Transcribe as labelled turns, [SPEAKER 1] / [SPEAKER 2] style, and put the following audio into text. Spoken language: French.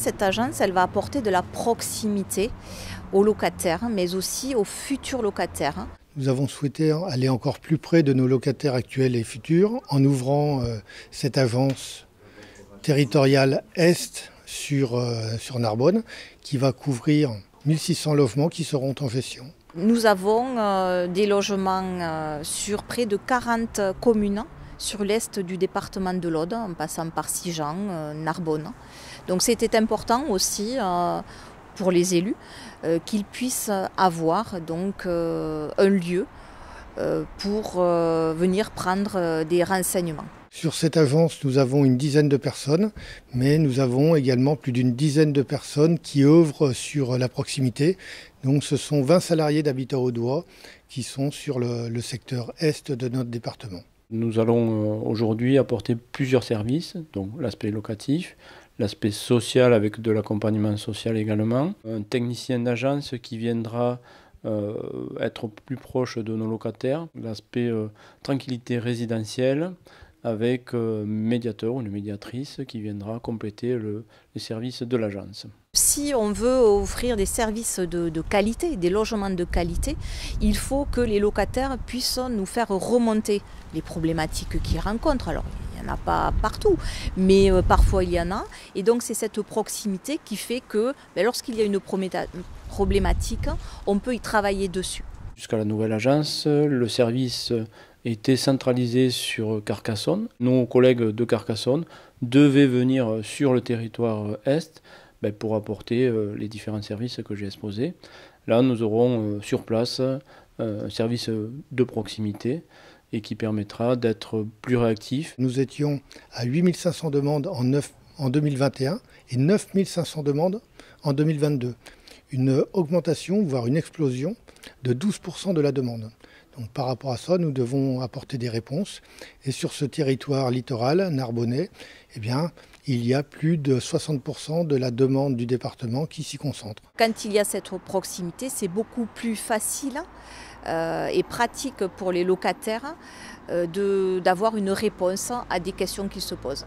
[SPEAKER 1] cette agence, elle va apporter de la proximité aux locataires, mais aussi aux futurs locataires.
[SPEAKER 2] Nous avons souhaité aller encore plus près de nos locataires actuels et futurs en ouvrant cette agence territoriale Est sur Narbonne qui va couvrir 1600 logements qui seront en gestion.
[SPEAKER 1] Nous avons des logements sur près de 40 communes sur l'est du département de l'Aude, en passant par Sigean, Narbonne. Donc c'était important aussi pour les élus qu'ils puissent avoir donc, un lieu pour venir prendre des renseignements.
[SPEAKER 2] Sur cette agence, nous avons une dizaine de personnes, mais nous avons également plus d'une dizaine de personnes qui œuvrent sur la proximité. Donc ce sont 20 salariés d'Habitat Audois qui sont sur le secteur est de notre département.
[SPEAKER 3] Nous allons aujourd'hui apporter plusieurs services, donc l'aspect locatif, l'aspect social avec de l'accompagnement social également, un technicien d'agence qui viendra être plus proche de nos locataires, l'aspect tranquillité résidentielle, avec un médiateur ou une médiatrice qui viendra compléter les services de l'agence.
[SPEAKER 1] Si on veut offrir des services de qualité, des logements de qualité, il faut que les locataires puissent nous faire remonter les problématiques qu'ils rencontrent. Alors, il n'y en a pas partout, mais parfois il y en a. Et donc c'est cette proximité qui fait que lorsqu'il y a une problématique, on peut y travailler dessus.
[SPEAKER 3] Jusqu'à la nouvelle agence, le service était centralisé sur Carcassonne. Nos collègues de Carcassonne devaient venir sur le territoire Est pour apporter les différents services que j'ai exposés. Là, nous aurons sur place un service de proximité et qui permettra d'être plus réactif.
[SPEAKER 2] Nous étions à 8500 demandes en 2021 et 9500 demandes en 2022. Une augmentation, voire une explosion de 12% de la demande. Donc, par rapport à ça, nous devons apporter des réponses. Et sur ce territoire littoral narbonnais, il y a plus de 60% de la demande du département qui s'y concentre.
[SPEAKER 1] Quand il y a cette proximité, c'est beaucoup plus facile et pratique pour les locataires d'avoir une réponse à des questions qu'ils se posent.